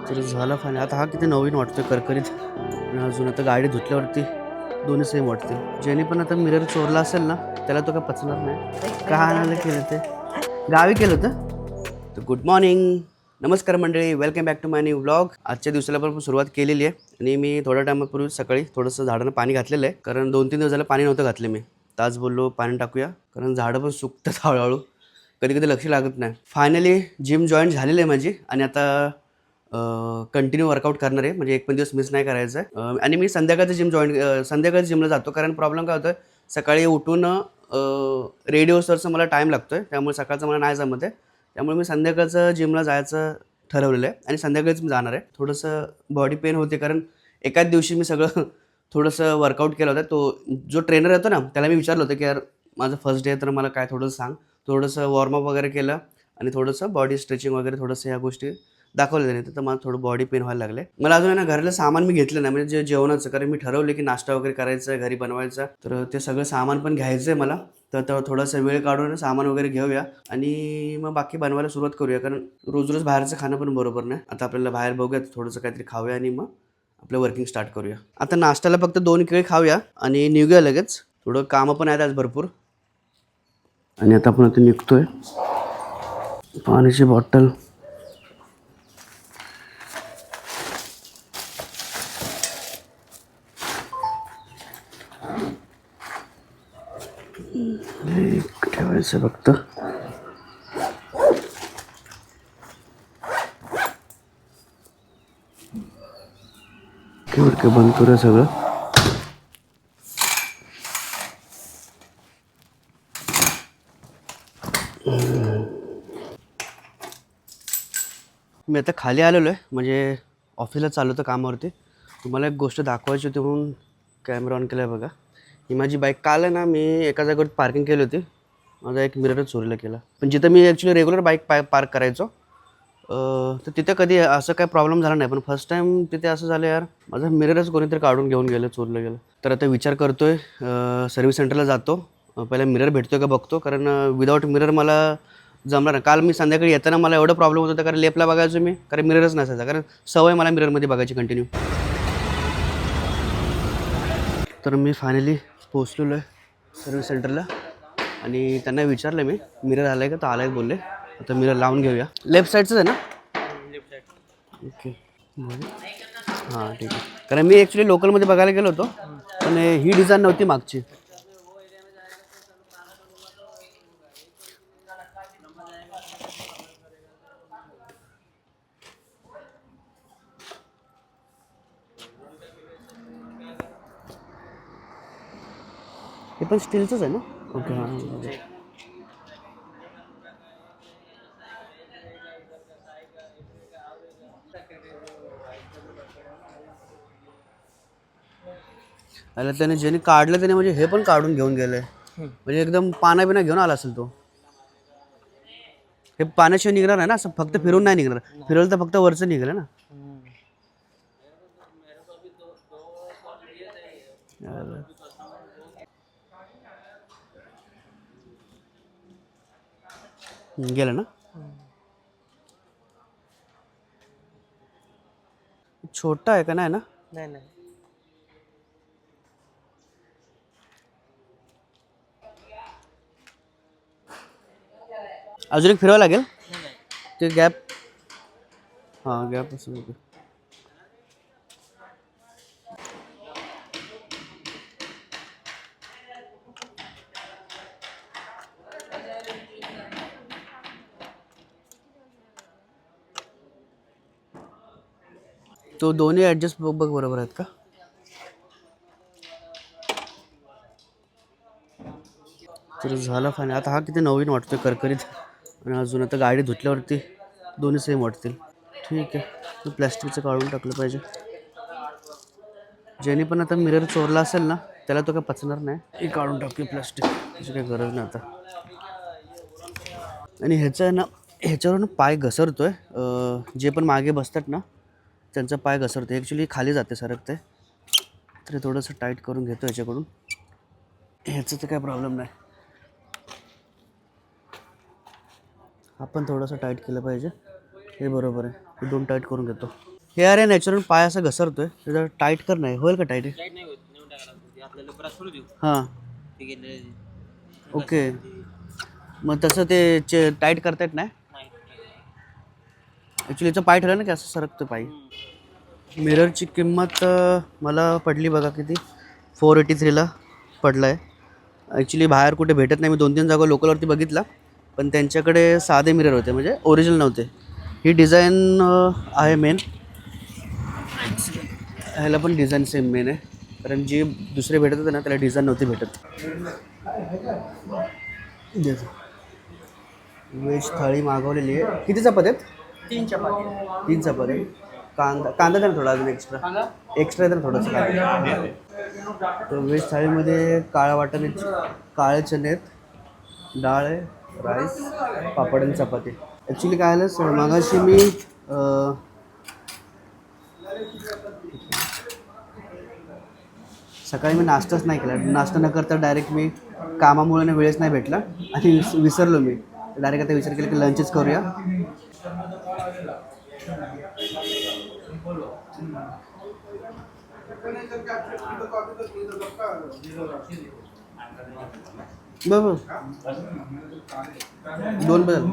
तर झालं फायनल. आता हा किती नवीन वाटतोय करकरीत आणि अजून आता गाडी धुतल्यावरती दोन्ही सेम वाटतील. ज्याने पण आता मिरर चोरला असेल ना त्याला तो काय पचणार नाही. का आणायला केलं ते गावी केलं होतं. तर गुड मॉर्निंग, नमस्कार मंडळी, welcome back to my new vlog. आजच्या दिवसाला पण सुरुवात केलेली आहे आणि मी थोड्या टायमापूर्वी सकाळी थोडंसं झाडांना पाणी घातलेलं आहे, कारण 2-3 दिवस झालं पाणी नव्हतं घातले मी. तर आज बोललो पाणी टाकूया, कारण झाडं पण सुकतात हळूहळू, कधी कधी लक्ष लागत नाही. फायनली जिम जॉईन झालेली आहे माझी आणि आता कंटिन्यू वर्कआउट करणार आहे, म्हणजे एक पण दिवस मिस नाही करायचं आहे. आणि मी संध्याकाळचं संध्याकाळचं जिमला जातो, कारण प्रॉब्लेम काय होतं, सकाळी उठून रेडिओ सरचं मला टाईम लागतो आहे, त्यामुळे सकाळचं मला नाही जमत आहे. त्यामुळे मी संध्याकाळचं जिमला जायचं ठरवलेलं आहे आणि संध्याकाळीच मी जाणार आहे. थोडंसं बॉडी पेन होते, कारण एकाच दिवशी मी सगळं थोडंसं वर्कआउट केलं होतं. तो जो ट्रेनर येतो ना त्याला मी विचारलं होतं की यार माझं फर्स्ट डे तर मला काय थोडंसं सांग. थोडंसं वॉर्मअप वगैरे केलं आणि थोडंसं बॉडी स्ट्रेचिंग वगैरे थोडंसं ह्या गोष्टी दाखवलं त्याने. तर मला थोडं बॉडी पेन व्हायला लागले. मला अजून आहे ना घराला सामान मी घेतलं नाही, म्हणजे जेवणाचं, कारण मी ठरवलं की नाश्ता वगैरे करायचं आहे, घरी बनवायचा. तर ते सगळं सामान पण घ्यायचं आहे मला. तर थोडासा वेळ काढून सामान वगैरे घेऊया आणि मग बाकी बनवायला सुरुवात करूया, कारण रोज रोज बाहेरचं खाणं पण बरोबर नाही. आता आपल्याला बाहेर बघूया, थोडंसं काहीतरी खाऊया आणि मग आपलं वर्किंग स्टार्ट करूया. आता नाश्त्याला फक्त 2 केळी खाऊया आणि निघूया लगेच. थोडं कामं पण आहेत आज भरपूर. आणि आता आपण आता निघतोय. पाण्याची बॉटल, ठेवायचं फक्त. बंद करूया सगळं. मी आता खाली आलेलो आहे, म्हणजे ऑफिसला चालू होतं कामावरती. तुम्हाला एक गोष्ट दाखवायची होती म्हणून कॅमेरा ऑन केला आहे बघा. ही माझी बाईक काल आहे ना, मी एका जागेवर पार्किंग केली होती. माझा एक मिररच चोरीला केला. पण जिथं मी ॲक्च्युली रेग्युलर बाईक पार्क करायचो, तर तिथं कधी असं काही प्रॉब्लेम झाला नाही. पण फर्स्ट टाईम तिथे असं झालं, यार माझा मिररच कोणीतरी काढून घेऊन गेलं, चोरलं गेलं. तर आता विचार करतोय सर्व्हिस सेंटरला जातो, पहिला मिरर भेटतो का बघतो, कारण विदाऊट मिरर मला जमणार नाही. काल मी संध्याकाळी येताना मला एवढं प्रॉब्लेम होत होता, कारण लेपला बघायचो मी, कारण मिररच नसायचा, कारण सवय मला मिररमध्ये बघायची कंटिन्यू. तर मी फायनली पोचलेलो आहे सर्व्हिस सेंटरला आणि त्यांना विचारलं मी मिरर आला आहे का, तर आला आहे बोलले. आता मिरर लावून घेऊया. लेफ्ट साईडचंच आहे ना? ओके, हां ठीक आहे. कारण मी ॲक्च्युली लोकलमध्ये बघायला गेलो होतो, पण ही डिझाईन नव्हती मागची. हे पण स्टीलचंच आहे ना? ओके, हां. आणि त्याने ज्याने काढलं त्याने म्हणजे हे पण काढून घेऊन गेले, म्हणजे एकदम पाना बिना घेऊन आला असेल तो. हे पाण्याशिवाय निघणार आहे ना, असं फक्त फिरून नाही निघणार. फिरवलं तर फक्त वरचं निघेल ना. गेलं ना. छोटा आहे का नाही ना? नाही नाही. अजून एक फिरावं लागेल ते गॅप. हां, गॅप असं होतं. तो दोन्ही ॲडजस्ट बघ बरोबर आहेत का? तर झालं फायनल. आता हा किती नवीन वाटतोय करकरीत आणि अजून आता गाडी धुतल्यावरती दोन्ही सेम वाटतील. ठीक आहे, प्लॅस्टिकचं काढून टाकलं पाहिजे. ज्याने पण आता मिरर चोरला असेल ना त्याला तो काय पचणार नाही. हे काढून टाकते प्लॅस्टिक, त्याची काही गरज नाही आता. आणि ह्याचं आहे ना, ह्याच्यावरून पाय घसरतोय. जे पण मागे बसतात ना त्यांचा पाय घसरतो, ॲक्च्युली खाली जाते, सरकते. तर थोडंसं टाईट करून घेतो ह्याच्याकडून. ह्याचं तर काय प्रॉब्लेम नाही. आपण थोडंसं टाईट केलं पाहिजे. हे बरोबर आहे, हे 2 टाईट करून घेतो. हे अरे नॅचरल पाय असा घसरतोय, त्याचा टाईट कर. नाही होईल का टाईट? हां ओके. मग तसं ते टाईट करता येत नाही ॲक्च्युली. याचं पाय ठरलं ना की असं सरकतं पाय. मिररची किंमत मला पडली बघा किती, 483ला पडला आहे. ॲक्च्युली बाहेर कुठे भेटत नाही. मी 2-3 जागा लोकलवरती बघितला, पण त्यांच्याकडे साधे मिरर होते, म्हणजे ओरिजिनल नव्हते. ही डिझाईन आहे मेन, ह्याला पण डिझाईन सेम मेन आहे, कारण जी दुसरे भेटत होते ना त्याला डिझाईन नव्हती भेटत. व्हेज थाळी मागवलेली आहे. किती चपात्या आहेत? 3 चपाती. 3 चपात्या. कांदा कांदा द्या ना थोडा अजून एक्स्ट्रा. एक्स्ट्रा द्या ना थोडंसं कांदा. तर व्हेज थाळीमध्ये काळ्या वाटाण्याची, काळे चणे आहेत, डाळ आहे, राईस, पापड आणि चपाती. ॲक्च्युली काय आलं मागाशी मी सकाळी मी नाश्ताच नाही केला. नाश्ता न करता डायरेक्ट मी कामामुळे वेळच नाही भेटला आणि विसरलो मी. डायरेक्ट आता विचार केला की लंचच करूया. बरोबर 2 बदल.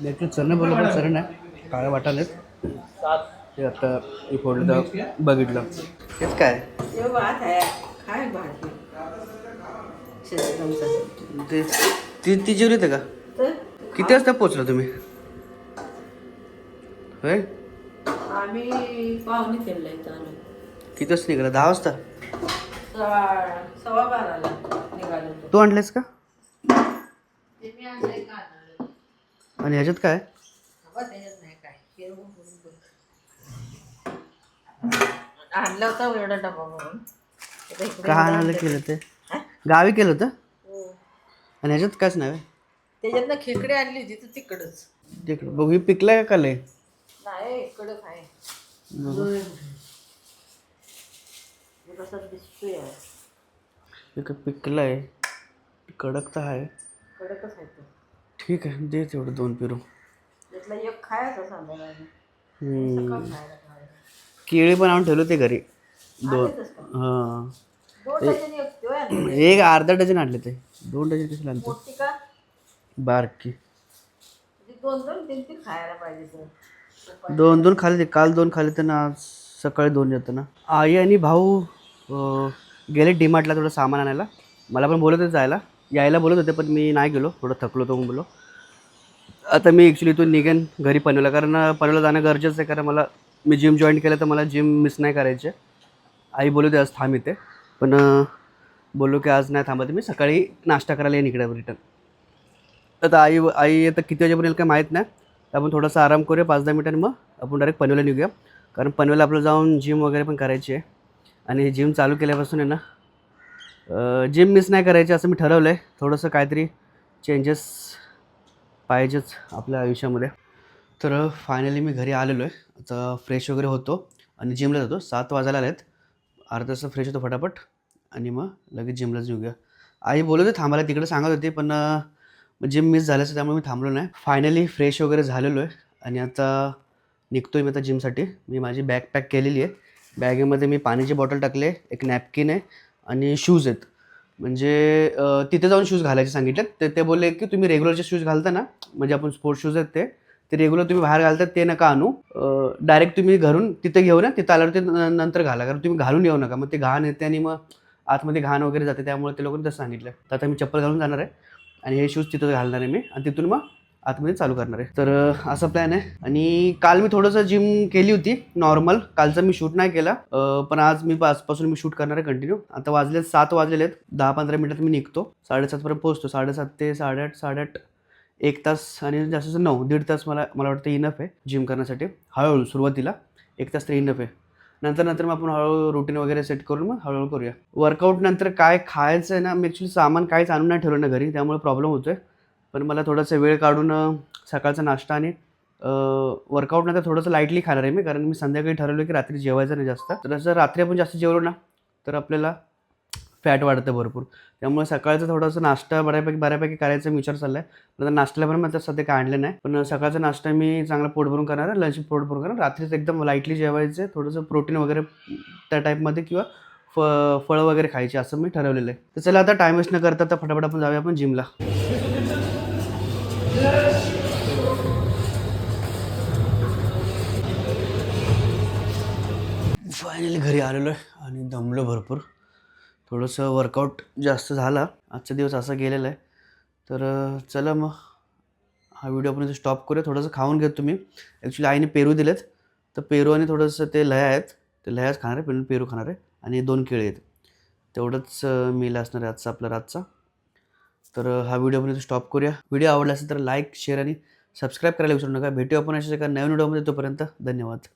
नक्की चणे बोललो पण चणे नाही, काळ्या वाटाण्यात. ते आता मी फोडलं तर बघितलं. हेच काय ये भात आहे, काय भात ते ती जेवली होते का? तर किती वाजता पोचला तुम्ही? होय, आम्ही पाहुणे केलं इथं आलो. किती वाजता निघाला? 10 वाजता. 12:15 निघालो होतो. तू आणलेस का? ते मी आणलंय का आणलं? आणि ह्याच्यात काय? त्याच्यात नाही काय आणलं होतं एवढा डबा भरून. आता इकडे का आणायला केलं ते? गावी केलं होतं. हो. आणि ह्याच्यात काच नाही. त्याच्यातनं खेकडे आणली होती तर तिकडच तिकडे बघू, ही पिकलाय का काल? नाही इकडं काय कसं दिसतोय. एक पिकलाय, कडक तर आहे. कडकच आहे तो. ठीक आहे, दे तेवढं 2 पिरू. त्यातला एक खायचा संध्याकाळी. केळी पण आणून ठेवले होते घरी 2. हां, 2 डझन एक तो आहे. एक अर्धा डझन आणले ते. 2 डझन कशी आणतो? मोठी का बारकी. 2-2 3-3 खायला पाहिजे तर. 2-2 खाल्ले ते. काल 2 खाल्ले तर ना, आज सकाळी 2 येतं ना. आई आणि भाऊ गेले डीमार्टला थोडं सामान आणायला. मला पण बोलत होते जायला, यायला बोलत होते, पण मी नाही गेलो. थोडं थकलो होतो म्हणून बोललो. आता मी ॲक्च्युली इथून निघेन घरी पनवेलला, कारण पनवेलला जाणं गरजेचं आहे. कारण मी जिम जॉईन केलं तर मला जिम मिस नाही करायची. आई बोलू दे आज थांब इथे, पण बोललो की आज नाही थांबत, मी सकाळी नाश्ता करायला येईन इकडे रिटर्न. आता आई आता किती वाजेपर्यंत काय माहीत नाही. तर आपण थोडासा आराम करूया 5-10 मिनिटांनी, मग आपण डायरेक्ट पनवेलला निघूया. कारण पनवेलला आपल्याला जाऊन जिम वगैरे पण करायची आहे. आणि जिम चालू केल्यापासून आहे ना, जिम मिस नाही करायची असं मी ठरवलं आहे. थोडंसं काहीतरी चेंजेस पाहिजेच आपल्या आयुष्यामध्ये. तर फायनली मी घरी आलेलो आहे. आता फ्रेश वगैरे होतो आणि जिमला जातो. 7 वाजायला आले आहेत. अर्धा तास फ्रेश होतो फटाफट आणि मग लगेच जिमलाच निघूया. आई बोलत होती थांबायला, तिकडे सांगत होती, पण जिम मिस झाल्याचं त्यामुळे मी थांबलो नाही. फायनली फ्रेश वगैरे झालेलो आहे आणि आता निघतो आहे मी आता जिमसाठी. मी माझी बॅग पॅक केलेली आहे. बॅगेमध्ये मी पाण्याची बॉटल टाकले, एक नॅपकिन आहे आणि शूज आहेत. म्हणजे तिथे जाऊन शूज घालायचे सांगितले. ते बोलले की तुम्ही रेग्युलरचे शूज घालता ना, म्हणजे आपण स्पोर्ट्स शूज आहेत ते रेग्युलर तुम्ही बाहेर घालतात ते नका आणू. डायरेक्ट तुम्ही घरून तिथे घेऊ ना, तिथं आल्यावर ते नंतर घाला, कारण तुम्ही घालून येऊ नका. मग ते घाण येते आणि मग आतमध्ये घाण वगैरे जाते, त्यामुळे ते लोकांनी तसं सांगितलं. तर आता मी चप्पल घालून जाणार आहे आणि हे शूज तिथं घालणार आहे मी, आणि तिथून मग आतमध्ये चालू करणार आहे. तर असा प्लॅन आहे. आणि काल मी थोडंसं जिम केली होती नॉर्मल. कालचा मी शूट नाही केला, पण आज मी आजपासून मी शूट करणार आहे कंटिन्यू. आता 7 वाजलेले आहेत. 10-15 मिनिटात मी निघतो. 7:30पर्यंत पोहोचतो. 7:30 ते 8:30 1 तास, आणि जास्त 9 1.5 तास मला वाटतं इनफ आहे जिम करण्यासाठी. हळूहळू सुरुवातीला 1 तास तर इनफ आहे. नंतर मग आपण हळूहळू रुटीन वगैरे सेट करून मग हळूहळू करूया. वर्कआउट नंतर काय खायचं आहे ना, मी ॲक्च्युली सामान काहीच आणून नाही ठेवलं ना घरी, त्यामुळे प्रॉब्लेम होतो आहे. पण मला थोडासा वेळ काढून सकाळचा नाश्ता आणि वर्कआउट नंतर थोडंसं लाईटली खाणार आहे मी, कारण मी संध्याकाळी ठरवलं की रात्री जेवायचं नाही जास्त. तर जर रात्री आपण जास्त जेवलो ना तर आपल्याला फॅट वाढतं भरपूर. त्यामुळे सकाळचं थोडंसं नाश्ता बऱ्यापैकी करायचा विचार चालला आहे. आता नाश्त्याला पण मला सध्या काय आणलं नाही, पण सकाळचा नाश्ता मी चांगला पोट भरून करणार आहे, लंच पोट भरून करणार. रात्रीच एकदम लाईटली जेवायचं आहे, थोडंसं प्रोटीन वगैरे त्या टाईपमध्ये किंवा फळं वगैरे खायची असं मी ठरवलेलं आहे. तर चला आता टाईम वेस्ट न करता आता फटाफट आपण जाऊया आपण जिमला. फायनली घरी आलेलो आहे आणि दमलो भरपूर. थोडंसं वर्कआउट जास्त झाला, आजचा दिवस असा गेलेला आहे. तर चला मग हा व्हिडिओ आपण इथे स्टॉप करूया. थोडंसं खाऊन घेतो तुम्ही. ॲक्च्युली आईने पेरू दिलेत, तर पेरू आणि थोडंसं ते लह्या आहेत, ते लह्याच खाणार आहे, पण पेरू खाणार आहे आणि 2 केळी आहेत. तेवढंच मील असणार आहे आजचा आपला रातचा. तर हा व्हिडिओ आपण इथे स्टॉप करूया. व्हिडिओ आवडला असेल तर लाईक, शेअर आणि सबस्क्राईब करायला विसरू नका. भेटूया आपण अशाच एका नवीन व्हिडिओमध्ये. तोपर्यंत धन्यवाद.